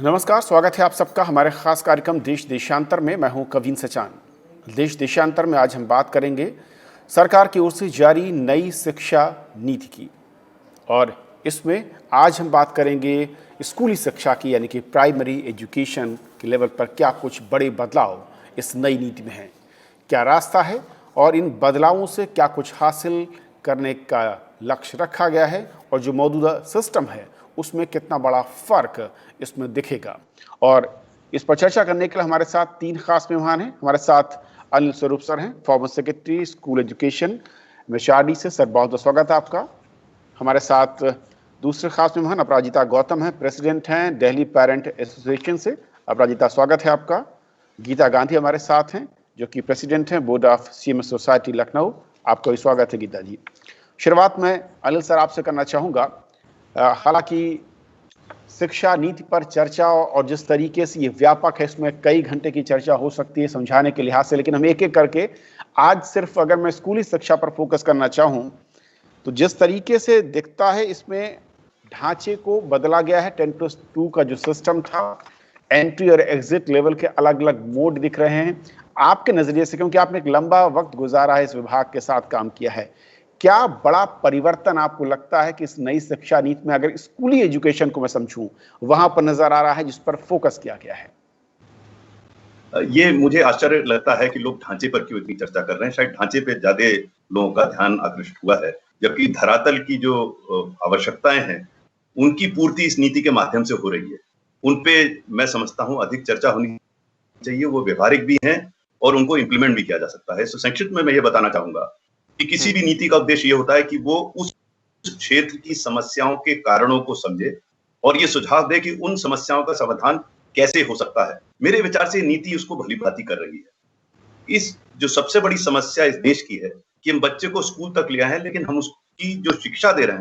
नमस्कार, स्वागत है आप सबका हमारे खास कार्यक्रम देश देशांतर में। मैं हूं कवीन सचान। देश देशांतर में आज हम बात करेंगे सरकार की ओर से जारी नई शिक्षा नीति की, और इसमें आज हम बात करेंगे स्कूली शिक्षा की, यानी कि प्राइमरी एजुकेशन के लेवल पर क्या कुछ बड़े बदलाव इस नई नीति में हैं, क्या रास्ता है और इन बदलावों से क्या कुछ हासिल करने का लक्ष्य रखा गया है, और जो मौजूदा सिस्टम है उसमें कितना बड़ा फर्क इसमें दिखेगा। और इस पर चर्चा करने के लिए हमारे साथ तीन खास मेहमान हैं। हमारे साथ अनिल स्वरूप सर हैं, former secretary school education MHRD से। सर, बहुत बहुत स्वागत है आपका। हमारे साथ दूसरे खास मेहमान अपराजिता गौतम हैं, प्रेसिडेंट हैं दिल्ली पेरेंट एसोसिएशन से। अपराजिता, स्वागत है आपका। गीता गांधी हमारे साथ हैं, जो कि प्रेसिडेंट हैं board of CMS society Lucknow. आपका भी स्वागत है गीता जी। शुरुआत में अनिल सर आपसे करना चाहूँगा। हालांकि शिक्षा नीति पर चर्चा और जिस तरीके से ये व्यापक है, इसमें कई घंटे की चर्चा हो सकती है समझाने के लिहाज से, लेकिन हम एक एक करके आज सिर्फ अगर मैं स्कूली शिक्षा पर फोकस करना चाहूँ तो जिस तरीके से दिखता है इसमें ढांचे को बदला गया है। 10+2 का जो सिस्टम था, एंट्री और एग्जिट लेवल के अलग अलग मोड दिख रहे हैं। आपके नजरिए से, क्योंकि आपने एक लंबा वक्त गुजारा है, इस विभाग के साथ काम किया है, क्या बड़ा परिवर्तन आपको लगता है कि इस नई शिक्षा नीति में, अगर स्कूली एजुकेशन को मैं समझूं, वहां पर नजर आ रहा है जिस पर फोकस किया गया है? ये मुझे आश्चर्य लगता है कि लोग ढांचे पर क्यों इतनी चर्चा कर रहे हैं। शायद ढांचे पे ज्यादा लोगों का ध्यान आकृष्ट हुआ है, जबकि धरातल की जो आवश्यकताएं हैं उनकी पूर्ति इस नीति के माध्यम से हो रही है। उनपे मैं समझता हूं अधिक चर्चा होनी चाहिए। वो व्यवहारिक भी हैं और उनको इम्प्लीमेंट भी किया जा सकता है। तो संक्षिप्त में मैं ये बताना चाहूंगा कि किसी भी नीति का उद्देश्य ये होता है कि वो उस क्षेत्र की समस्याओं के कारणों को समझे और ये सुझाव दे कि उन समस्याओं का समाधान कैसे हो सकता है। मेरे विचार से नीति उसको भली भांति कर रही है। इस जो सबसे बड़ी समस्या इस देश की है कि हम बच्चे को स्कूल तक ले आए हैं, लेकिन हम उसकी जो शिक्षा दे रहे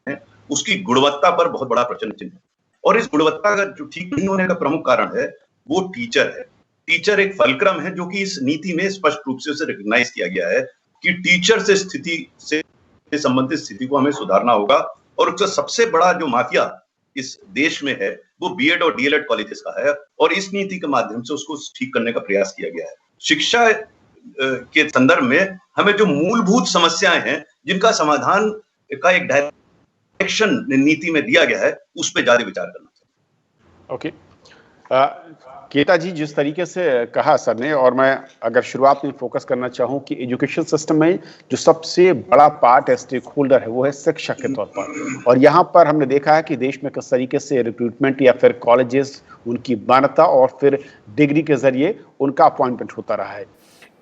हैं उसकी गुणवत्ता पर बहुत बड़ा प्रश्न चिन्ह है। और इस गुणवत्ता का जो ठीक नहीं होने का प्रमुख कारण है वो टीचर है। टीचर एक फलक्रम है जो कि इस नीति में स्पष्ट रूप से उसे रिकॉग्नाइज किया गया है कि टीचर से संबंधित स्थिति को हमें सुधारना होगा। और उसका सबसे बड़ा जो माफिया इस देश में है वो B.Ed और D.LED कॉलेजेस का है, और इस नीति के माध्यम से उसको ठीक करने का प्रयास किया गया है। शिक्षा के संदर्भ में हमें जो मूलभूत समस्याएं हैं जिनका समाधान का एक डायरेक्शन नीति में दिया गया है, उस पर ज्यादा विचार करना चाहिए। ओके, गीता जी, जिस तरीके से कहा सर ने, और मैं अगर शुरुआत में फोकस करना चाहूँ कि एजुकेशन सिस्टम में जो सबसे बड़ा पार्ट है, स्टेक होल्डर है, वो है शिक्षक के तौर पर। और यहाँ पर हमने देखा है कि देश में किस तरीके से रिक्रूटमेंट या फिर कॉलेजेस, उनकी मान्यता और फिर डिग्री के जरिए उनका अपॉइंटमेंट होता रहा है।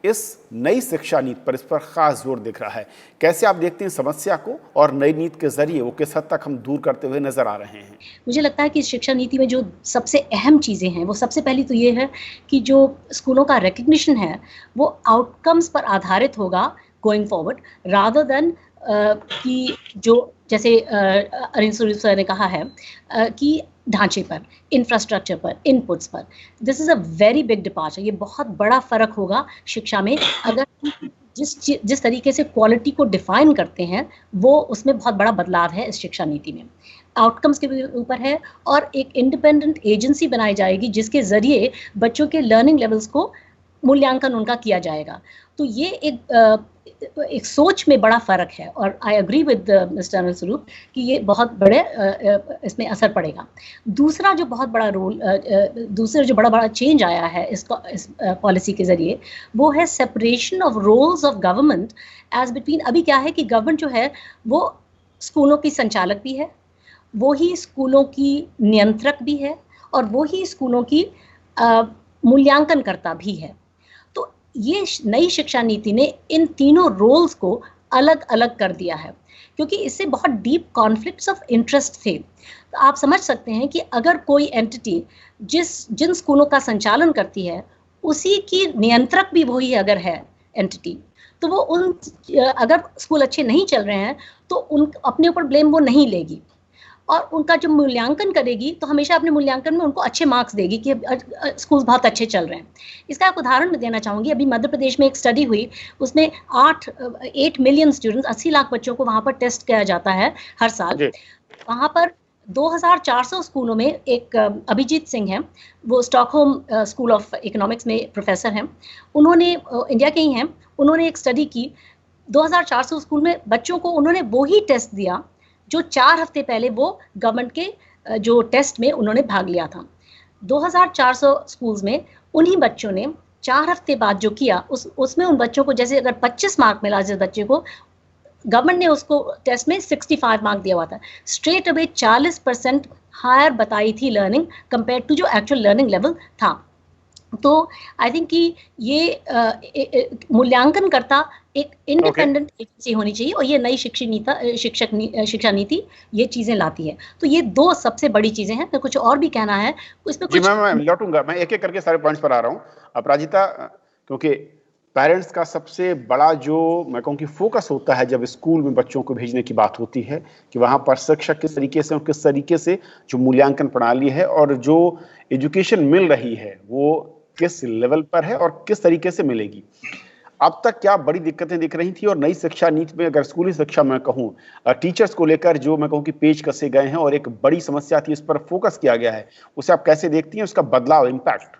इस नई शिक्षा नीति पर इस पर खास जोर दिख रहा है। कैसे आप देखते हैं समस्या को, और नई नीति के जरिए वो किस हद तक हम दूर करते हुए नजर आ रहे हैं? मुझे लगता है कि शिक्षा नीति में जो सबसे अहम चीज़ें हैं, वो सबसे पहली तो ये है कि जो स्कूलों का रिकग्निशन है वो आउटकम्स पर आधारित होगा गोइंग फॉरवर्ड, रादर देन कि जो जैसे अनिल स्वरूप सर ने कहा है कि ढांचे पर, इंफ्रास्ट्रक्चर पर, इनपुट्स पर। This is a very big departure. ये बहुत बड़ा फ़र्क होगा शिक्षा में अगर जिस तरीके से क्वालिटी को डिफाइन करते हैं, वो उसमें बहुत बड़ा बदलाव है इस शिक्षा नीति में। आउटकम्स के ऊपर है, और एक इंडिपेंडेंट एजेंसी बनाई जाएगी जिसके ज़रिए बच्चों के लर्निंग लेवल्स को मूल्यांकन उनका किया जाएगा। तो ये एक सोच में बड़ा फ़र्क है, और I agree with mister Anil Swarup कि ये बहुत बड़े इसमें असर पड़ेगा। दूसरा जो बहुत बड़ा दूसरा जो बड़ा चेंज आया है इस पॉलिसी के ज़रिए, वो है separation of roles of government as between. अभी क्या है कि गवर्नमेंट जो है वो स्कूलों की संचालक भी है, वो ही स्कूलों की नियंत्रक भी है, और वो ही स्कूलों की मूल्यांकनकर्ता भी है। तो ये नई शिक्षा नीति ने इन तीनों रोल्स को अलग अलग कर दिया है, क्योंकि इससे बहुत डीप कॉन्फ्लिक्ट्स ऑफ इंटरेस्ट थे। तो आप समझ सकते हैं कि अगर कोई एंटिटी जिन स्कूलों का संचालन करती है, उसी की नियंत्रक भी वही अगर है एंटिटी, तो वो अगर स्कूल अच्छे नहीं चल रहे हैं तो उन अपने ऊपर ब्लेम वो नहीं लेगी, और उनका जो मूल्यांकन करेगी तो हमेशा अपने मूल्यांकन में उनको अच्छे मार्क्स देगी कि स्कूल बहुत अच्छे चल रहे हैं। इसका एक उदाहरण मैं देना चाहूँगी। अभी मध्य प्रदेश में एक स्टडी हुई, उसमें 8 मिलियन स्टूडेंट्स, 80 लाख बच्चों को वहाँ पर टेस्ट किया जाता है हर साल। वहाँ पर 2400 स्कूलों में एक अभिजीत सिंह हैं, वो स्टॉकहोम स्कूल ऑफ इकोनॉमिक्स में प्रोफेसर हैं, उन्होंने इंडिया के ही हैं, उन्होंने एक स्टडी की 2400 स्कूल में बच्चों को उन्होंने वो ही टेस्ट दिया जो 4 हफ्ते पहले वो गवर्नमेंट के जो टेस्ट में उन्होंने भाग लिया था। 2400 स्कूल्स में उन्हीं बच्चों ने 4 हफ्ते बाद जो किया उसमें उन बच्चों को, जैसे अगर 25 मार्क मिला जिस बच्चे को, गवर्नमेंट ने उसको टेस्ट में 65 मार्क दिया हुआ था। स्ट्रेट अवे 40% हायर बताई थी लर्निंग कंपेयर टू जो एक्चुअल लर्निंग लेवल था। तो आई थिंक कि ये मूल्यांकन करता एक इंडिपेंडेंट एजेंसी होनी चाहिए, और ये नई शिक्षा नीति ये चीजें लाती है। तो ये 2 सबसे बड़ी चीजें हैं। मैं कुछ और भी कहना है इसमें कुछ। मैं लौटूंगा, मैं एक एक करके सारे पॉइंट्स पर आ रहा हूँ। अपराजिता, क्योंकि पेरेंट्स का सबसे बड़ा जो मैं कहूँ कि फोकस होता है जब स्कूल में बच्चों को भेजने की बात होती है कि वहाँ पर शिक्षक किस तरीके से और किस तरीके से जो मूल्यांकन प्रणाली है और जो एजुकेशन मिल रही है वो किस लेवल पर है और किस तरीके से मिलेगी। अब तक क्या बड़ी दिक्कतें दिख रही थी, और नई शिक्षा नीति में अगर स्कूली शिक्षा में कहूँ टीचर्स को लेकर जो मैं कहूँ कि पेज कसे गए हैं और एक बड़ी समस्या थी, इस पर फोकस किया गया है, उसे आप कैसे देखती हैं, उसका बदलाव, इम्पैक्ट?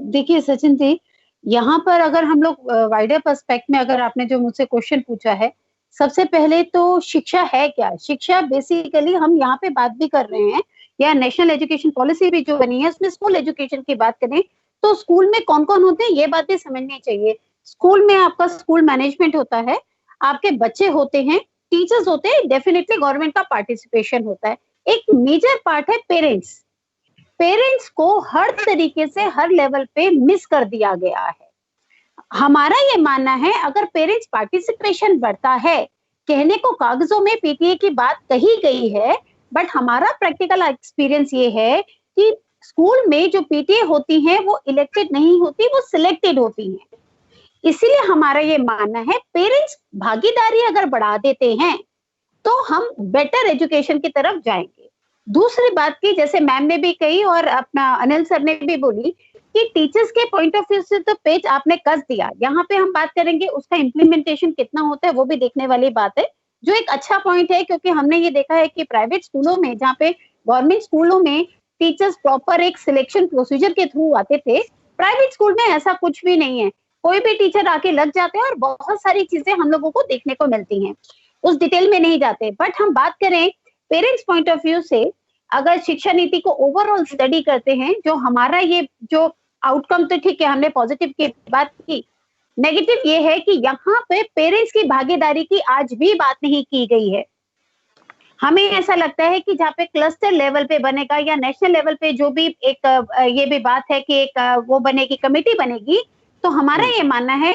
देखिए सचिन जी, यहाँ पर अगर हम लोग वाइडर पर्सपेक्ट में, अगर आपने जो मुझसे क्वेश्चन पूछा है, सबसे पहले तो शिक्षा है क्या? शिक्षा बेसिकली हम यहाँ पे बात भी कर रहे हैं, या नेशनल एजुकेशन पॉलिसी भी जो बनी है उसमें स्कूल एजुकेशन की बात करें तो स्कूल में कौन कौन होते हैं ये बातें समझनी चाहिए। स्कूल में आपका स्कूल मैनेजमेंट होता है, आपके बच्चे होते हैं, टीचर्स होते हैं, डेफिनेटली गवर्नमेंट का पार्टिसिपेशन होता है। एक मेजर पार्ट है पेरेंट्स। पेरेंट्स को हर तरीके से हर लेवल पे मिस कर दिया गया है। हमारा ये मानना है अगर पेरेंट्स पार्टिसिपेशन बढ़ता है, कहने को कागजों में पीटीए की बात कही गई है, बट हमारा प्रैक्टिकल एक्सपीरियंस ये है कि स्कूल में जो पीटीए होती हैं वो इलेक्टेड नहीं होती, वो सिलेक्टेड होती हैं। इसीलिए हमारा ये मानना है पेरेंट्स भागीदारी अगर बढ़ा देते हैं तो हम बेटर एजुकेशन की तरफ जाएंगे। दूसरी बात की, जैसे मैम ने भी कही और अपना अनिल सर ने भी बोली कि टीचर्स के पॉइंट ऑफ व्यू से तो पेज आपने कस दिया। यहाँ पे हम बात करेंगे उसका इम्प्लीमेंटेशन कितना होता है वो भी देखने वाली बात है, जो एक अच्छा पॉइंट है, क्योंकि हमने ये देखा है कि प्राइवेट स्कूलों में, जहाँ पे गवर्नमेंट स्कूलों में टीचर्स प्रॉपर एक सिलेक्शन प्रोसीजर के थ्रू आते थे, प्राइवेट स्कूल में ऐसा कुछ भी नहीं है। कोई भी टीचर आके लग जाते हैं और बहुत सारी चीजें हम लोगों को देखने को मिलती हैं, उस डिटेल में नहीं जाते। बट हम बात करें पेरेंट्स पॉइंट ऑफ व्यू से, अगर शिक्षा नीति को ओवरऑल स्टडी करते हैं, जो हमारा ये जो आउटकम, तो ठीक है हमने पॉजिटिव की बात की, नेगेटिव ये है कि यहाँ पे पेरेंट्स की भागीदारी की आज भी बात नहीं की गई है। हमें ऐसा लगता है कि जहाँ पे क्लस्टर लेवल पे बनेगा या नेशनल लेवल पे जो भी एक ये भी बात है कि एक वो बनेगी, कमेटी बनेगी, तो हमारा ये मानना है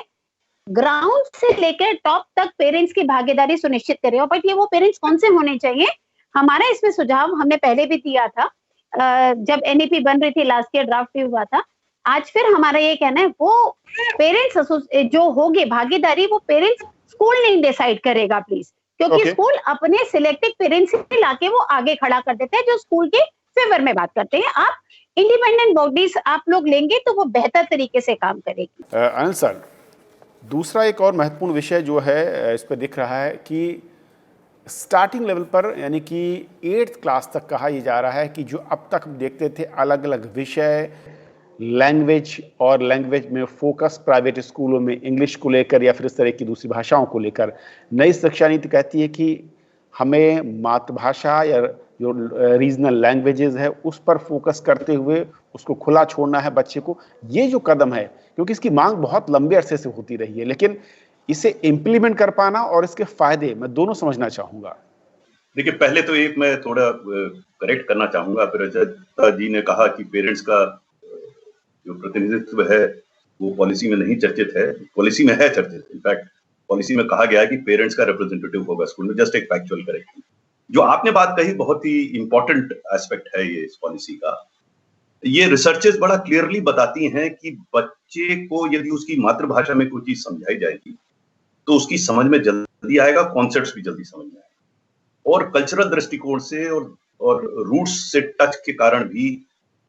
ग्राउंड से लेकर टॉप तक पेरेंट्स की भागीदारी सुनिश्चित करे। और बट ये वो पेरेंट्स कौन से होने चाहिए, हमारा इसमें सुझाव हमने पहले भी दिया था, जब एनईपी बन रही थी, लास्ट ईयर ड्राफ्ट भी हुआ था। आज फिर हमारा ये कहना है वो पेरेंट्स जो होगी भागीदारी, वो पेरेंट्स, स्कूल नहीं डिसाइड करेगा प्लीज, क्योंकि स्कूल अपने सिलेक्टेड पेरेंट्स से लाके वो आगे खड़ा कर देते हैं जो स्कूल के फेवर में बात करते हैं। आप इंडिपेंडेंट बॉडीज आप लोग लेंगे तो वो बेहतर तरीके से काम करेगी। अनिल सर, दूसरा एक और महत्वपूर्ण विषय जो है इस पर दिख रहा है कि स्टार्टिंग लेवल पर, यानी कि 8th क्लास तक कहा यह जा रहा है कि जो अब तक हम देखते थे अलग अलग विषय, लैंग्वेज और लैंग्वेज में फोकस प्राइवेट स्कूलों में इंग्लिश को लेकर या फिर इस तरह की दूसरी भाषाओं को लेकर, नई शिक्षा नीति कहती है कि हमें मातृभाषा या जो रीजनल लैंग्वेजेस है उस पर फोकस करते हुए उसको खुला छोड़ना है बच्चे को। ये जो कदम है, क्योंकि इसकी मांग बहुत लंबे अरसे से होती रही है, लेकिन इसे इम्प्लीमेंट कर पाना और इसके फायदे मैं दोनों समझना चाहूंगा। देखिए, पहले तो एक मैं थोड़ा करेक्ट करना चाहूंगा। अपराजिता जी ने कहा कि पेरेंट्स का जो प्रतिनिधित्व है वो पॉलिसी में नहीं चर्चित है। पॉलिसी में है चर्चित, इनफैक्ट पॉलिसी में कहा गया है कि पेरेंट्स का रिप्रेजेंटेटिव होगा स्कूल में। जस्ट एक फैक्चुअल करेक्शन। जो आपने बात कही बहुत ही इंपॉर्टेंट एस्पेक्ट है ये इस पॉलिसी का। ये रिसर्चेस बड़ा क्लियरली बताती हैं कि बच्चे को यदि उसकी मातृभाषा में कोई चीज समझाई जाएगी तो उसकी समझ में जल्दी आएगा, कॉन्सेप्ट्स भी जल्दी समझ में आएगा। और कल्चरल दृष्टिकोण से और रूट्स से टच के कारण भी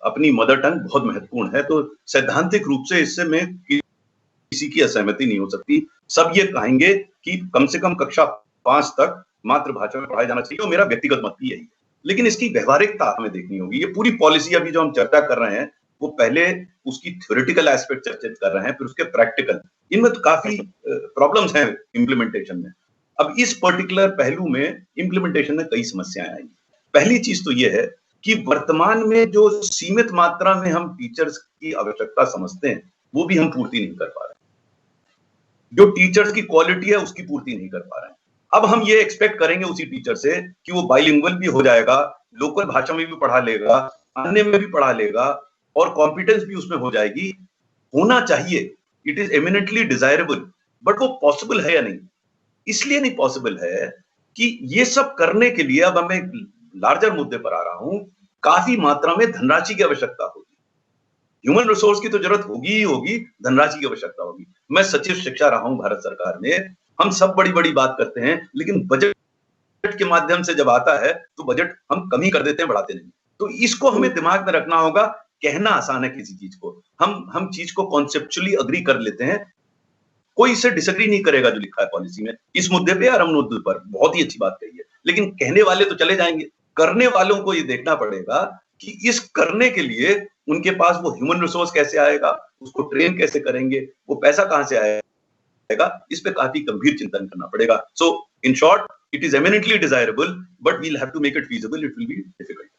अपनी मदर टंग बहुत महत्वपूर्ण है। तो सैद्धांतिक रूप से इससे में किसी की असहमति नहीं हो सकती। सब ये कहेंगे कि कम से कम कक्षा 5 तक मातृभाषा में पढ़ाया जाना चाहिए, और मेरा व्यक्तिगत मत भी यही है। लेकिन इसकी व्यवहारिकता हमें देखनी होगी। ये पूरी पॉलिसी अभी जो हम चर्चा कर रहे हैं, वो पहले उसकी थ्योरेटिकल एस्पेक्ट चर्चित कर रहे हैं, फिर उसके प्रैक्टिकल, इनमें तो काफी प्रॉब्लम्स हैं इम्प्लीमेंटेशन में। अब इस पर्टिकुलर पहलू में इम्प्लीमेंटेशन में कई समस्याएं आई। पहली चीज तो ये है कि वर्तमान में जो सीमित मात्रा में हम टीचर्स की आवश्यकता समझते हैं, वो भी हम पूर्ति नहीं कर पा रहे। जो टीचर्स की क्वालिटी है उसकी पूर्ति नहीं कर पा रहे हैं। अब हम ये एक्सपेक्ट करेंगे उसी टीचर से कि वो बाइलिंगुअल भी हो जाएगा, लोकल भाषा में भी पढ़ा लेगा, अन्य में भी पढ़ा लेगा, और कॉम्पिटेंस भी उसमें हो जाएगी। होना चाहिए, it is eminently desirable, but वो पॉसिबल है या नहीं? इसलिए नहीं पॉसिबल है कि ये सब करने के लिए, अब मैं लार्जर मुद्दे पर आ रहा हूं, काफी मात्रा में धनराशि की आवश्यकता होगी। ह्यूमन रिसोर्स की तो जरूरत होगी ही होगी, धनराशि की आवश्यकता होगी। मैं सचिव शिक्षा रहा हूं भारत सरकार में, हम सब बड़ी बड़ी बात करते हैं, लेकिन बजट के माध्यम से जब आता है तो बजट हम कम ही कर देते हैं, बढ़ाते नहीं। तो इसको हमें दिमाग में रखना होगा। कहना आसान है किसी चीज को, हम चीज को कॉन्सेप्चुअली अग्री कर लेते हैं, कोई इससे डिसएग्री नहीं करेगा जो लिखा है पॉलिसी में, इस मुद्दे पे या मुद्दे पर बहुत ही अच्छी बात कही है। लेकिन कहने वाले तो चले जाएंगे, करने वालों को ये देखना पड़ेगा कि इस करने के लिए उनके पास वो ह्यूमन रिसोर्स कैसे आएगा, उसको ट्रेन कैसे करेंगे, वो पैसा कहां से आएगा, इस पे काफी गंभीर चिंतन करना पड़ेगा। So in short, it is eminently desirable, but we'll have to make it feasible, it will be difficult.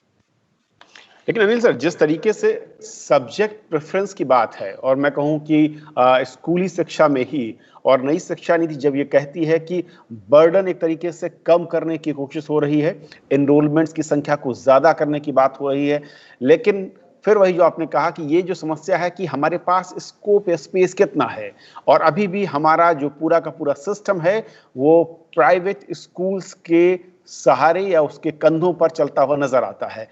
लेकिन अनिल सर, जिस तरीके से सब्जेक्ट प्रेफरेंस की बात है, और मैं कहूं कि स्कूली शिक्षा में ही, और नई शिक्षा नीति जब ये कहती है कि बर्डन एक तरीके से कम करने की कोशिश हो रही है, एनरोलमेंट्स की संख्या को ज्यादा करने की बात हो रही है, लेकिन फिर वही जो आपने कहा कि ये जो समस्या है कि हमारे पास स्कोप स्पेस कितना है, और अभी भी हमारा जो पूरा का पूरा सिस्टम है वो प्राइवेट स्कूल्स के सहारे या उसके कंधों पर चलता हुआ नजर आता है।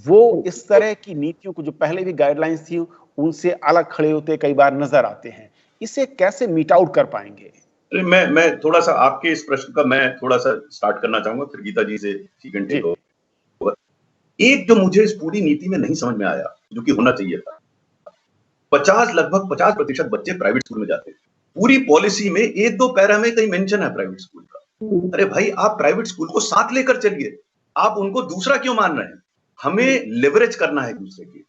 वो इस तरह की नीतियों को जो पहले भी गाइडलाइंस थी उनसे अलग खड़े होते कई बार नजर आते हैं। इसे कैसे मीट आउट कर पाएंगे? मैं थोड़ा सा आपके इस प्रश्न का मैं थोड़ा सा स्टार्ट करना चाहूंगा, फिर गीता जी से कंटिन्यू होगा। एक जो मुझे इस पूरी नीति में नहीं समझ में आया, जो कि होना चाहिए था, लगभग 50% बच्चे प्राइवेट स्कूल में जाते हैं। पूरी पॉलिसी में एक दो पैरा में कहीं मेंशन है प्राइवेट स्कूल का। अरे भाई, आप प्राइवेट स्कूल को साथ लेकर चलिए, आप उनको दूसरा क्यों मान रहे हैं? हमें लेवरेज करना है दूसरे की,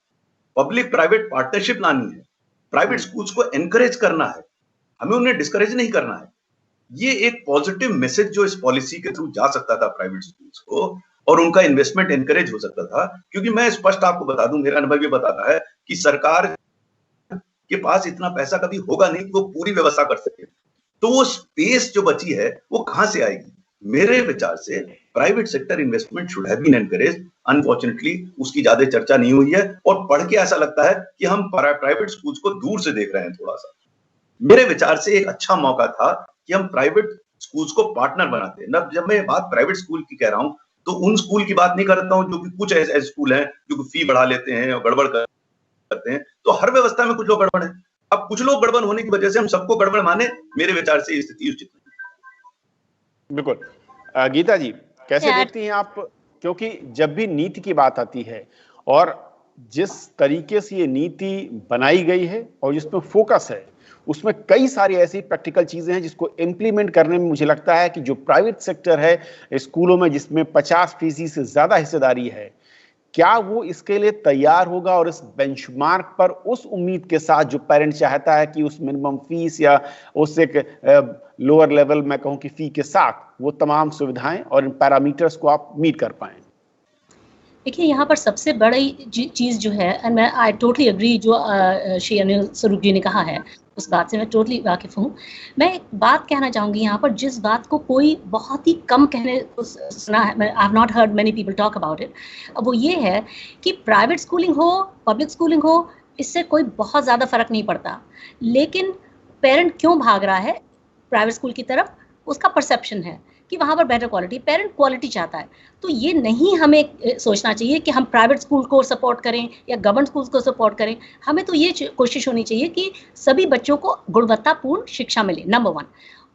पब्लिक प्राइवेट पार्टनरशिप लानी है, प्राइवेट स्कूल्स को एनकरेज करना है, हमें उन्हें डिस्करेज नहीं करना है। ये एक पॉजिटिव मैसेज जो इस पॉलिसी के थ्रू जा सकता था प्राइवेट स्कूल्स को, और उनका इन्वेस्टमेंट एनकरेज हो सकता था। क्योंकि मैं स्पष्ट आपको बता दूं, मेरा अनुभव ये बताता है कि सरकार के पास इतना पैसा कभी होगा नहीं कि वो पूरी व्यवस्था कर सके। तो वो स्पेस जो बची है वो कहां से आएगी? मेरे विचार से private sector investment should have been encouraged. Unfortunately उसकी ज्यादा चर्चा नहीं हुई है, और पढ़ के ऐसा लगता है कि हम प्राइवेट स्कूल्स को दूर से देख रहे हैं थोड़ा सा। मेरे विचार से एक अच्छा मौका था कि हम प्राइवेट स्कूल्स को पार्टनर बनाते हैं। जब मैं बात प्राइवेट स्कूल की कह रहा हूं तो उन स्कूल की बात नहीं करता हूं जो कि कुछ ऐसे स्कूल हैं जो फी बढ़ा लेते हैं और गड़बड़ करते हैं। तो हर व्यवस्था में कुछ लोग गड़बड़ है। अब कुछ लोग गड़बड़ होने की वजह से हम सबको गड़बड़ माने, मेरे विचार से स्थिति उचित नहीं। बिल्कुल। गीता जी, कैसे देखती हैं आप? क्योंकि जब भी नीति की बात आती है, और जिस तरीके से ये नीति बनाई गई है और जिसमें फोकस है, उसमें कई सारी ऐसी प्रैक्टिकल चीजें हैं जिसको इम्प्लीमेंट करने में मुझे लगता है कि जो प्राइवेट सेक्टर है स्कूलों में, जिसमें 50% से ज्यादा हिस्सेदारी है, क्या वो इसके लिए तैयार होगा? और इस बेंचमार्क पर उस उम्मीद के साथ जो पेरेंट चाहता है कि उस मिनिमम फीस या उस एक लोअर लेवल में कहूं कि फी के साथ वो तमाम सुविधाएं और इन पैरामीटर्स को आप मीट कर पाएं? देखिए, यहाँ पर सबसे बड़ी चीज़ जो है, एंड मैं आई टोटली एग्री जो श्री अनिल स्वरूप जी ने कहा है, उस बात से मैं टोटली वाकिफ़ हूँ। मैं एक बात कहना चाहूँगी यहाँ पर, जिस बात को कोई बहुत ही कम कहने को सुना है, I have not heard many people talk about it, अब वो ये है कि प्राइवेट स्कूलिंग हो, पब्लिक स्कूलिंग हो, इससे कोई बहुत ज़्यादा फ़र्क नहीं पड़ता। लेकिन पेरेंट क्यों भाग रहा है प्राइवेट स्कूल की तरफ? उसका परसेप्शन है कि वहाँ पर बेटर क्वालिटी, पेरेंट क्वालिटी चाहता है। तो ये नहीं हमें सोचना चाहिए कि हम प्राइवेट स्कूल को सपोर्ट करें या गवर्नमेंट स्कूल को सपोर्ट करें। हमें तो ये कोशिश होनी चाहिए कि सभी बच्चों को गुणवत्तापूर्ण शिक्षा मिले, नंबर 1।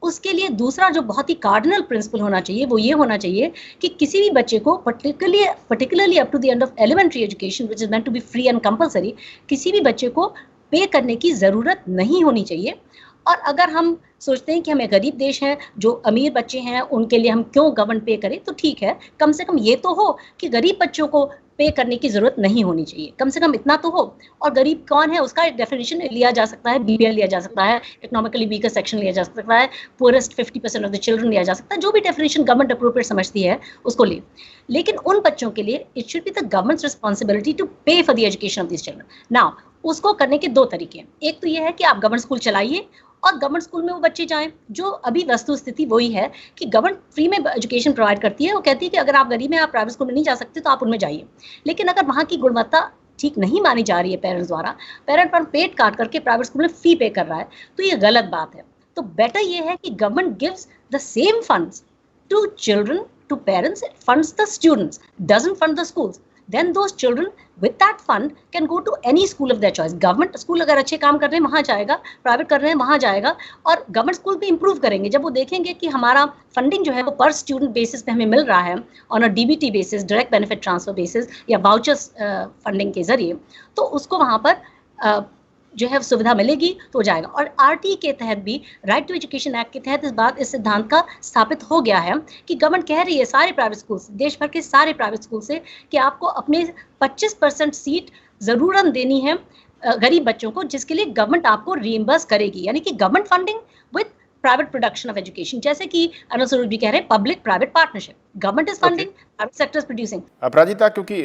उसके लिए दूसरा जो बहुत ही कार्डिनल प्रिंसिपल होना चाहिए वो ये होना चाहिए कि किसी भी बच्चे को particularly up to the end of elementary education, which is meant to be free and compulsory, किसी भी बच्चे को पे करने की ज़रूरत नहीं होनी चाहिए। और अगर हम सोचते हैं कि हम एक गरीब देश हैं, जो अमीर बच्चे हैं उनके लिए हम क्यों गवर्नमेंट पे करें, तो ठीक है, कम से कम ये तो हो कि गरीब बच्चों को पे करने की ज़रूरत नहीं होनी चाहिए, कम से कम इतना तो हो। और गरीब कौन है उसका एक डेफिनेशन लिया जा सकता है, बीपीएल लिया जा सकता है, इकोनॉमिकली वीकर सेक्शन लिया जा सकता है, पुअरेस्ट 50% ऑफ द चिल्ड्रन लिया जा सकता है, जो भी डेफिनेशन गवर्नमेंट अप्रोप्रिएट समझती है उसको ले। लेकिन उन बच्चों के लिए it should be the government's responsibility to pay for the education of this children. Now उसको करने के दो तरीके हैं। एक तो ये है कि आप गवर्नमेंट स्कूल चलाइए और गवर्नमेंट स्कूल में वो बच्चे जाएं। जो अभी वस्तु स्थिति वही है कि गवर्नमेंट फ्री में एजुकेशन प्रोवाइड करती है। वो कहती है कि अगर आप गरीब हैं, आप प्राइवेट स्कूल में नहीं जा सकते तो आप उनमें जाइए। लेकिन अगर वहाँ की गुणवत्ता ठीक नहीं मानी जा रही है पेरेंट्स द्वारा, पेरेंट पर पेट काट करके प्राइवेट स्कूल में फी पे कर रहा है, तो ये गलत बात है। तो बेटर ये है कि government gives the same funds to children, to parents, it funds the students, doesn't fund the schools. Then those children with that fund can go to any school of their choice. Government school अगर अच्छे काम कर रहे हैं वहाँ जाएगा, private कर रहे हैं वहाँ जाएगा, और गवर्नमेंट स्कूल भी इंप्रूव करेंगे जब वो देखेंगे कि हमारा फंडिंग जो है वो पर स्टूडेंट बेसिस पे हमें मिल रहा है, on a DBT basis, direct benefit transfer basis या वाउचर्स फंडिंग के जरिए, तो उसको वहाँ पर जो है सुविधा मिलेगी तो जाएगा। और आरटी के तहत भी, राइट टू एजुकेशन एक्ट के तहत इस सिद्धांत का स्थापित हो गया है कि गवर्नमेंट कह रही है सारे प्राइवेट स्कूल, देश भर के सारे प्राइवेट स्कूल से, कि आपको अपने 25% सीट ज़रूरन देनी है गरीब बच्चों को, जिसके लिए गवर्नमेंट आपको रीइंबर्स करेगी, यानी कि government funding with private production of education, जैसे कि अनिल स्वरूप जी कह रहे हैं, public private partnership, government is funding, private sector is producing. Aparajita, क्योंकि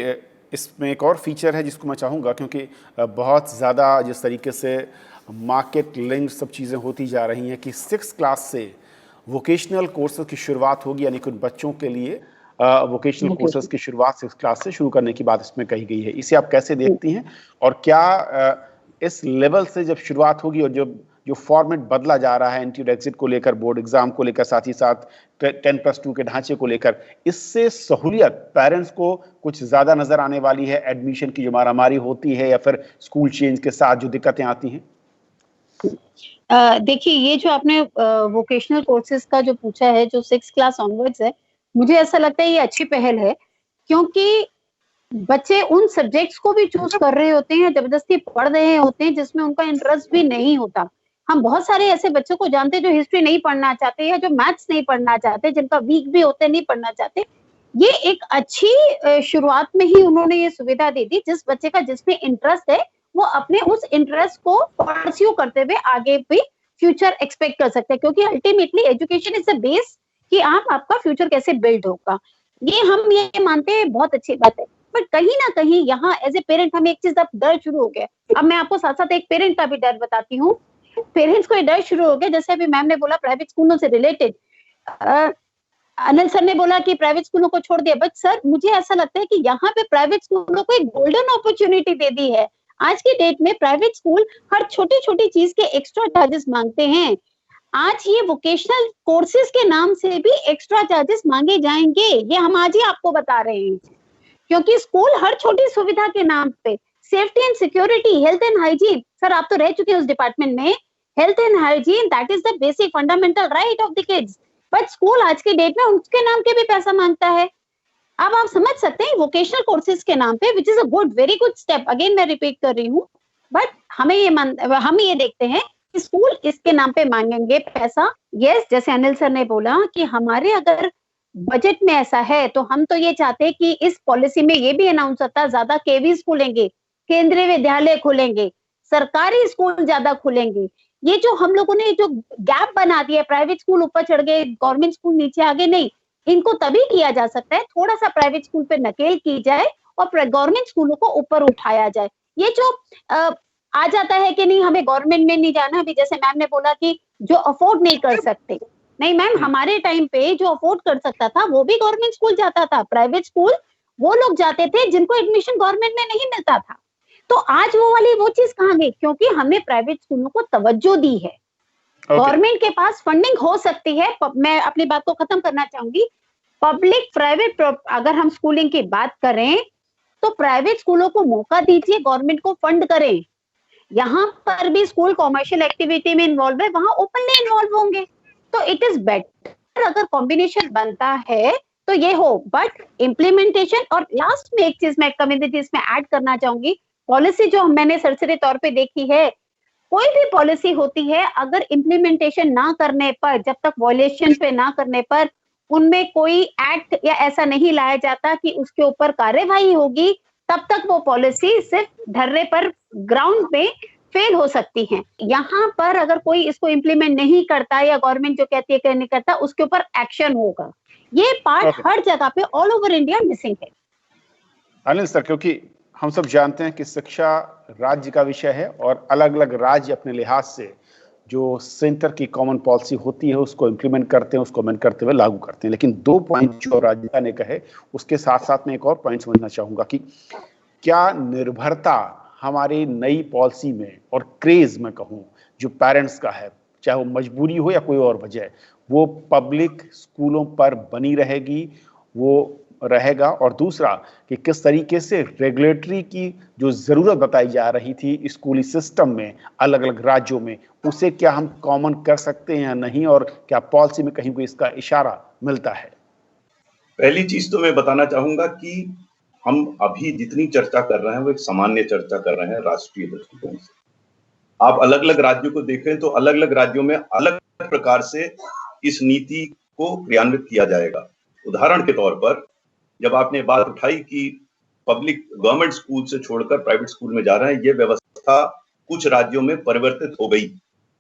इसमें एक और फीचर है जिसको मैं चाहूँगा, क्योंकि बहुत ज़्यादा जिस तरीके से मार्केट लिंक सब चीज़ें होती जा रही हैं कि 6th क्लास से वोकेशनल कोर्सेज की शुरुआत होगी, यानी कि उन बच्चों के लिए वोकेशनल कोर्सेज की शुरुआत 6th क्लास से शुरू करने की बात इसमें कही गई है। इसे आप कैसे देखती हैं, और क्या इस लेवल से जब शुरुआत होगी और जो फॉर्मेट बदला जा रहा है एंट्री और एग्जिट को लेकर, बोर्ड एग्जाम को लेकर, साथ ही साथ 10+2 के ढांचे को लेकर, इससे सहूलियत पेरेंट्स को कुछ ज्यादा नजर आने वाली है? एडमिशन की जो मारामारी होती है या फिर स्कूल चेंज के साथ जो दिक्कतें आती हैं? देखिए, ये जो आपने वोकेशनल कोर्सेज का जो पूछा है, जो 6th क्लास ऑनवर्ड्स है, मुझे ऐसा लगता है ये अच्छी पहल है, क्योंकि बच्चे उन सब्जेक्ट्स को भी चूज कर रहे होते हैं, जबरदस्ती पढ़ रहे होते हैं जिसमें उनका इंटरेस्ट भी नहीं होता। हम बहुत सारे ऐसे बच्चों को जानते हैं जो हिस्ट्री नहीं पढ़ना चाहते या जो मैथ्स नहीं पढ़ना चाहते, जिनका वीक भी होते नहीं पढ़ना चाहते। ये एक अच्छी शुरुआत में ही उन्होंने ये सुविधा दे दी, जिस बच्चे का जिसमें इंटरेस्ट है वो अपने उस इंटरेस्ट को परस्यू करते हुए आगे भी फ्यूचर एक्सपेक्ट कर सकते हैं, क्योंकि ultimately education is the base कि आपका फ्यूचर कैसे बिल्ड होगा। ये हम ये मानते हैं, बहुत अच्छी बात है। बट कहीं ना कहीं यहाँ एज ए पेरेंट हमें एक चीज अब डर शुरू हो गया। अब मैं आपको साथ साथ एक पेरेंट का भी डर बताती हूँ। पेरेंट्स को ये डर शुरू हो गया, जैसे अभी मैम ने बोला प्राइवेट स्कूलों से रिलेटेड, अनिल सर ने बोला कि प्राइवेट स्कूलों को छोड़ दिया, बट सर मुझे ऐसा लगता है कि यहाँ पे प्राइवेट स्कूलों को एक गोल्डन अपॉर्चुनिटी दे दी है। आज की डेट में प्राइवेट स्कूल हर छोटी छोटी चीज के एक्स्ट्रा चार्जेस मांगते हैं। आज ये वोकेशनल कोर्सेज के नाम से भी एक्स्ट्रा चार्जेस मांगे जाएंगे, ये हम आज ही आपको बता रहे हैं, क्योंकि स्कूल हर छोटी सुविधा के नाम पे, safety and security, health and hygiene, sir आप तो रह चुके हैं उस डिपार्टमेंट में, health and hygiene that is the basic fundamental right of the kids, but school आज के डेट में उसके नाम के भी पैसा मांगता है। अब आप समझ सकते हैं वोकेशनल कोर्सेज के नाम पे, which is a good, very good step, again मैं रिपीट कर रही हूँ, बट हम ये देखते हैं कि स्कूल इसके नाम पे मांगेंगे पैसा। यस, जैसे अनिल सर ने बोला कि हमारे अगर बजट में ऐसा है तो हम तो ये चाहते हैं कि इस पॉलिसी में ये भी अनाउंस होता, ज्यादा केवीज खुलेंगे, केंद्रीय विद्यालय खुलेंगे, सरकारी स्कूल ज्यादा खुलेंगे। ये जो हम लोगों ने जो गैप बना दिया, प्राइवेट स्कूल ऊपर चढ़ गए, गवर्नमेंट स्कूल नीचे आगे, नहीं, इनको तभी किया जा सकता है थोड़ा सा प्राइवेट स्कूल पे नकेल की जाए और गवर्नमेंट स्कूलों को ऊपर उठाया जाए। ये जो आ जाता है कि नहीं हमें गवर्नमेंट में नहीं जाना, अभी जैसे मैम ने बोला कि जो अफोर्ड नहीं कर सकते, नहीं मैम, हमारे टाइम पे जो अफोर्ड कर सकता था वो भी गवर्नमेंट स्कूल जाता था। प्राइवेट स्कूल वो लोग जाते थे जिनको एडमिशन गवर्नमेंट में नहीं मिलता था। तो आज वो चीज कहाँ गई? क्योंकि हमने प्राइवेट स्कूलों को तवज्जो दी है। गवर्नमेंट के पास फंडिंग हो सकती है। मैं अपनी बात को खत्म करना चाहूंगी। पब्लिक प्राइवेट, अगर हम स्कूलिंग की बात करें तो प्राइवेट स्कूलों को मौका दीजिए, गवर्नमेंट को फंड करें। यहाँ पर भी स्कूल कॉमर्शियल एक्टिविटी में इन्वॉल्व है, वहां ओपनली इन्वॉल्व होंगे, तो इट इज बेटर अगर कॉम्बिनेशन बनता है तो ये हो। बट इम्प्लीमेंटेशन, और लास्ट में एक चीज मैं कम्युनिटी इसमें ऐड करना चाहूंगी, पॉलिसी जो मैंने सरसरी तौर पे देखी है कोई भी पॉलिसी होती है, अगर इम्प्लीमेंटेशन ना करने पर, जब तक वॉयलेशन पे ना करने पर उनमें कोई एक्ट या ऐसा नहीं लाया जाता कि उसके ऊपर कार्यवाही होगी, तब तक वो पॉलिसी सिर्फ धरने पर ग्राउंड में फेल हो सकती हैं। यहाँ पर अगर कोई इसको इम्प्लीमेंट नहीं करता या गवर्नमेंट जो कहती है कि नहीं करता, उसके ऊपर एक्शन होगा। ये पार्ट हर जगह पे ऑल ओवर इंडिया मिसिंग है। अनिल सर, क्योंकि हम सब जानते हैं कि शिक्षा राज्य का विषय है और अलग अलग राज्य अपने लिहाज से जो सेंटर की कॉमन पॉलिसी होती है उसको इम्प्लीमेंट करते हैं, उसको अमेंड करते हुए लागू करते हैं। लेकिन 2 पॉइंट जो राधिका ने कहे, उसके साथ साथ में एक और पॉइंट समझना चाहूंगा कि क्या निर्भरता हमारी नई पॉलिसी में और क्रेज में कहूँ जो पेरेंट्स का है, चाहे वो मजबूरी हो या कोई और वजह, वो पब्लिक स्कूलों पर बनी रहेगी, वो रहेगा? और दूसरा कि किस तरीके से रेगुलेटरी की जो जरूरत बताई जा रही थी स्कूली सिस्टम में अलग अलग राज्यों में, उसे क्या हम कॉमन कर सकते हैं या नहीं, और क्या पॉलिसी में कहीं कोई इसका इशारा मिलता है? पहली चीज तो मैं बताना चाहूंगा कि हम अभी जितनी चर्चा कर रहे हैं वो एक सामान्य चर्चा कर रहे हैं राष्ट्रीय दृष्टिकोण से। आप अलग अलग राज्यों को देखें तो अलग अलग राज्यों में अलग प्रकार से इस नीति को क्रियान्वित किया जाएगा। उदाहरण के तौर पर जब आपने बात उठाई कि पब्लिक गवर्नमेंट स्कूल से छोड़कर प्राइवेट स्कूल में जा रहे हैं, ये व्यवस्था कुछ राज्यों में परिवर्तित हो गई।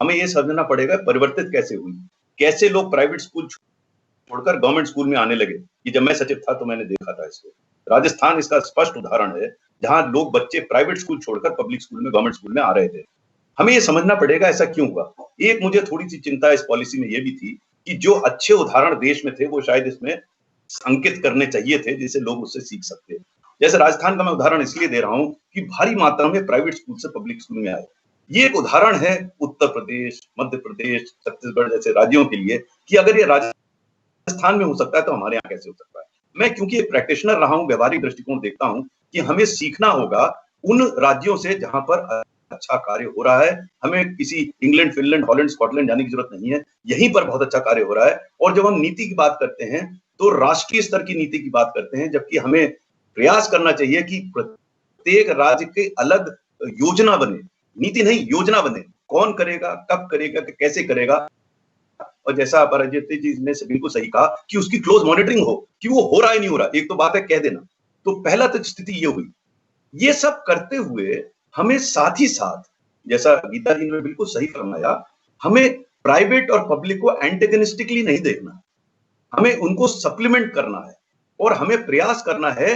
हमें ये समझना पड़ेगा परिवर्तित कैसे हुई, कैसे लोग प्राइवेट स्कूल छोड़कर गवर्नमेंट स्कूल में आने लगे। ये जब मैं सचिव था तो मैंने देखा था इसको। राजस्थान इसका स्पष्ट उदाहरण है, जहां लोग बच्चे प्राइवेट स्कूल छोड़कर पब्लिक स्कूल में, गवर्नमेंट स्कूल में आ रहे थे। हमें ये समझना पड़ेगा ऐसा क्यों हुआ। एक मुझे थोड़ी सी चिंता इस पॉलिसी में ये भी थी कि जो अच्छे उदाहरण देश में थे वो शायद इसमें अंकित करने चाहिए थे, जिससे लोग उससे सीख सकते। जैसे राजस्थान का मैं उदाहरण इसलिए दे रहा हूं कि भारी मात्रा में प्राइवेट स्कूल से पब्लिक स्कूल में आए। ये एक उदाहरण है उत्तर प्रदेश, मध्य प्रदेश, छत्तीसगढ़ जैसे राज्यों के लिए कि अगर ये राजस्थान में हो सकता है तो हमारे यहाँ कैसे हो सकता है। मैं क्योंकि एक प्रैक्टिशनर रहा हूं, व्यवहारिक दृष्टिकोण देखता हूं कि हमें सीखना होगा उन राज्यों से जहां पर अच्छा कार्य हो रहा है। हमें किसी इंग्लैंड, फिनलैंड, हॉलैंड, स्कॉटलैंड जाने की जरूरत नहीं है, यहीं पर बहुत अच्छा कार्य हो रहा है। और जब हम नीति की बात करते हैं तो राष्ट्रीय स्तर की नीति की बात करते हैं, जबकि हमें प्रयास करना चाहिए कि प्रत्येक राज्य के अलग योजना बने, नीति नहीं योजना बने। कौन करेगा, कब करेगा, कैसे करेगा। और जैसा अपराजित जी ने बिल्कुल सही कहा कि उसकी क्लोज मॉनिटरिंग हो कि वो हो रहा है नहीं हो रहा। एक तो बात है कह देना, तो पहला तो स्थिति ये हुई। ये सब करते हुए हमें साथ ही साथ, जैसा गीता जी ने बिल्कुल सही फरमाया, हमें प्राइवेट और पब्लिक को एंटेगनिस्टिकली नहीं देखना, हमें उनको सप्लीमेंट करना है। और हमें प्रयास करना है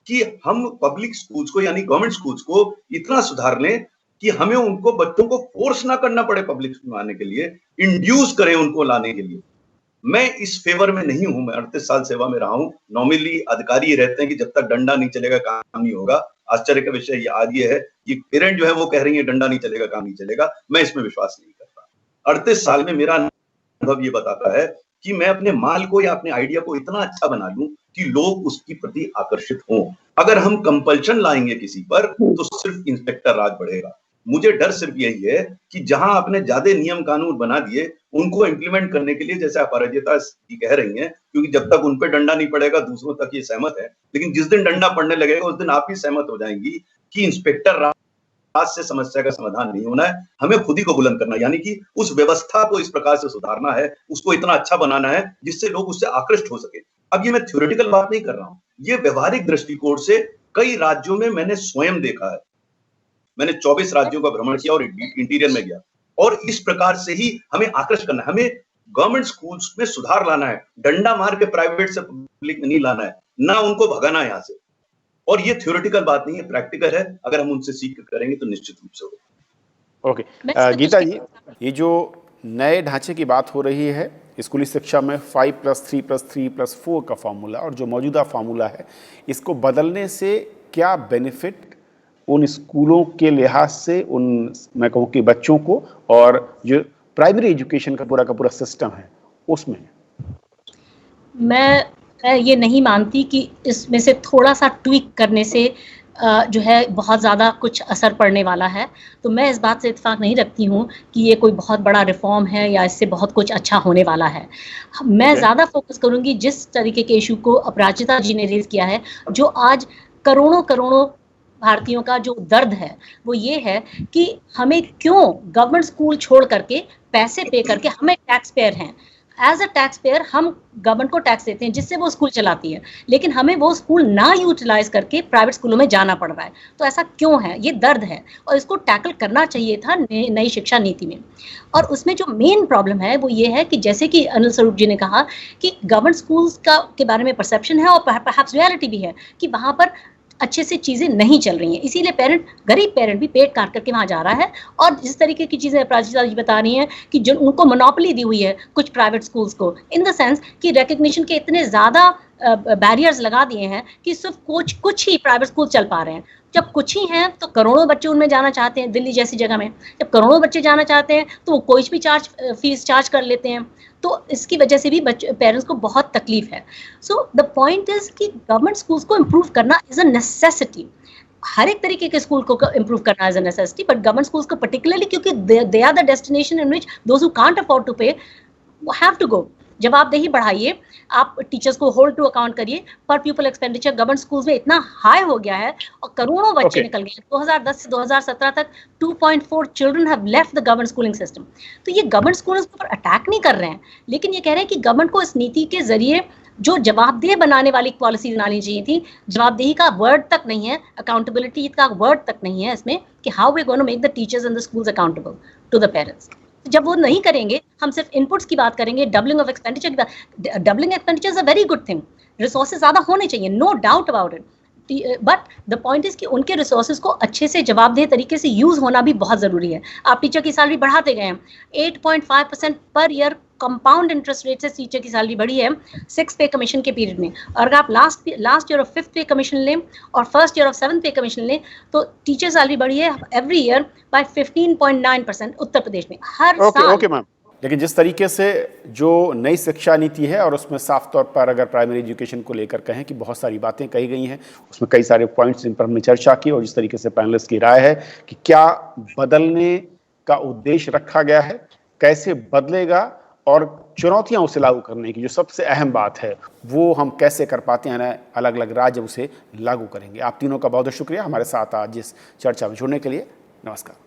कि हम पब्लिक स्कूल्स को यानी गवर्नमेंट स्कूल्स को इतना सुधार लें कि हमें उनको, बच्चों को फोर्स ना करना पड़े पब्लिक स्कूल में आने के लिए, इंड्यूस करें उनको लाने के लिए। मैं इस फेवर में नहीं हूं। मैं 38 साल सेवा में रहा हूं। नॉर्मली अधिकारी रहते हैं कि जब तक डंडा नहीं चलेगा काम नहीं होगा। आश्चर्य का विषय आज ये है कि पेरेंट जो है वो कह रही है डंडा नहीं चलेगा काम नहीं चलेगा। मैं इसमें विश्वास नहीं करता। 38 साल में मेरा अनुभव ये बताता है कि मैं अपने माल को या अपने आइडिया को इतना अच्छा बना लूं कि लोग उसके प्रति आकर्षित हों। अगर हम कंपल्शन लाएंगे किसी पर तो सिर्फ इंस्पेक्टर राज बढ़ेगा। मुझे डर सिर्फ यही है कि जहां आपने ज्यादा नियम कानून बना दिए, उनको इंप्लीमेंट करने के लिए, जैसे अपराजिता कह रही हैं, क्योंकि जब तक उन पे डंडा नहीं पड़ेगा दूसरों तक ये सहमत है, लेकिन जिस दिन डंडा पड़ने लगेगा उस दिन आप भी सहमत हो जाएंगी कि इंस्पेक्टर राज से समस्या का समाधान नहीं होना है। हमें खुद ही को बुलंद करना, यानी कि उस व्यवस्था को इस प्रकार से सुधारना है, उसको इतना अच्छा बनाना है जिससे लोग उससे आकृष्ट हो सके। अब ये मैं थ्योरेटिकल बात नहीं कर रहा हूं, ये व्यवहारिक दृष्टिकोण से कई राज्यों में मैंने स्वयं देखा है। मैंने 24 राज्यों का भ्रमण किया और इंटीरियर में गया, और इस प्रकार से ही हमें आकृष्ट करना है। हमें गवर्नमेंट स्कूल्स में सुधार लाना है, डंडा मार के प्राइवेट से पब्लिक में नहीं लाना है, ना उनको भगाना है यहाँ से। और ये थ्योरेटिकल बात नहीं है, प्रैक्टिकल है। अगर हम उनसे सीख करेंगे तो निश्चित रूप से होगा। ओके गीता जी, ये जो नए ढांचे की बात हो रही है स्कूली शिक्षा में 5+3+3+4 का फार्मूला, और जो मौजूदा फार्मूला है इसको बदलने से क्या बेनिफिट उन स्कूलों के लिहाज से, उन मैं कहूँ कि बच्चों को, और जो प्राइमरी एजुकेशन का पूरा सिस्टम है उसमें? मैं ये नहीं मानती कि इसमें से थोड़ा सा ट्विक करने से जो है बहुत ज़्यादा कुछ असर पड़ने वाला है। तो मैं इस बात से इत्तेफाक नहीं रखती हूँ कि ये कोई बहुत बड़ा रिफॉर्म है या इससे बहुत कुछ अच्छा होने वाला है। मैं ज़्यादा फोकस करूँगी जिस तरीके के इशू को अपराजिता जी ने रेज किया है, जो आज करोड़ों भारतीयों का जो दर्द है वो ये है कि हमें क्यों गवर्नमेंट स्कूल छोड़ करके पैसे पे करके, हमें टैक्स पेयर हैं, एज अ टैक्स पेयर हम गवर्नमेंट को टैक्स देते हैं जिससे वो स्कूल चलाती है, लेकिन हमें वो स्कूल ना यूटिलाइज करके प्राइवेट स्कूलों में जाना पड़ रहा है। तो ऐसा क्यों है? ये दर्द है और इसको टैकल करना चाहिए था नई शिक्षा नीति में। और उसमें जो मेन प्रॉब्लम है वो ये है कि जैसे कि अनिल स्वरूप जी ने कहा कि गवर्नमेंट स्कूल्स का के बारे में परसेप्शन है और परहैप्स रियलिटी भी है कि वहां पर अच्छे से चीजें नहीं चल रही हैं, इसीलिए गरीब पेरेंट भी पेट काट करके वहां जा रहा है। और जिस तरीके की चीजें प्राची जी बता रही हैं कि जो उनको मोनोपोली दी हुई है कुछ प्राइवेट स्कूल्स को, इन द सेंस कि रिकग्निशन के इतने ज्यादा बैरियर्स लगा दिए हैं कि सिर्फ कुछ ही प्राइवेट स्कूल चल पा रहे हैं। जब कुछ ही हैं तो करोड़ों बच्चे उनमें जाना चाहते हैं, दिल्ली जैसी जगह में जब करोड़ों बच्चे जाना चाहते हैं तो वो कोई भी फीस चार्ज कर लेते हैं, तो इसकी वजह से भी पेरेंट्स को बहुत तकलीफ है। सो द पॉइंट इज कि गवर्नमेंट स्कूल्स को इम्प्रूव करना इज अ नेसेसिटी, हर एक तरीके के स्कूल को इम्प्रूव करना is a necessity, but government schools को पर्टिकुलरली क्योंकि they are the destination in which those who can't afford to pay have to go. जवाबदेही बढ़ाइए, आप टीचर्स को होल्ड टू अकाउंट करिए, पर पीपल एक्सपेंडिचर गवर्नमेंट स्कूल्स में इतना हाई हो गया है और करोड़ों बच्चे निकल गए। 2010 से 2017 तक 2.4 children have left the government schooling system. तो ये गवर्नमेंट स्कूल्स के ऊपर अटैक नहीं कर रहे हैं, लेकिन ये कह रहे हैं कि गवर्नमेंट को इस नीति के जरिए जो जवाबदेह बनाने वाली पॉलिसी बनानी चाहिए थी, जवाबदेही का वर्ड तक नहीं है, अकाउंटेबिलिटी का वर्ड तक नहीं है इसमें कि how we gonna make the teachers and the schools accountable to the parents. जब वो नहीं करेंगे, हम सिर्फ इनपुट्स की बात करेंगे, डबलिंग ऑफ एक्सपेंडिचर की बात, doubling expenditure is a very good thing, resources ज्यादा होने चाहिए, no doubt about it, but the point is कि उनके रिसोर्सेज को अच्छे से जवाबदेह तरीके से यूज होना भी बहुत जरूरी है। आप टीचर की सैलरी बढ़ाते गए हैं, 8.5% per year compound interest rate से टीचर की सैलरी बढ़ी है 6 पे कमीशन के पीरियड में। और अगर आप लास्ट ईयर ऑफ 5th पे कमीशन लें और फर्स्ट ईयर ऑफ 7th पे कमीशन लें तो टीचर सैलरी बढ़ी है every year by 15.9% Uttar Pradesh में हर साल। ओके मैम, लेकिन जिस तरीके से जो नई शिक्षा नीति है और उसमें साफ तौर पर अगर प्राइमरी एजुकेशन को लेकर कहें कि बहुत सारी बातें कही गई हैं, उसमें कई सारे पॉइंट्स जिन पर हमने चर्चा की और जिस तरीके से पैनलिस्ट की राय है कि क्या बदलने का उद्देश्य रखा गया है, कैसे बदलेगा और चुनौतियां उसे लागू करने की जो सबसे अहम बात है वो हम कैसे कर पाते हैं, अलग अलग राज्य उसे लागू करेंगे। आप तीनों का बहुत बहुत शुक्रिया हमारे साथ आज इस चर्चा में जुड़ने के लिए। नमस्कार।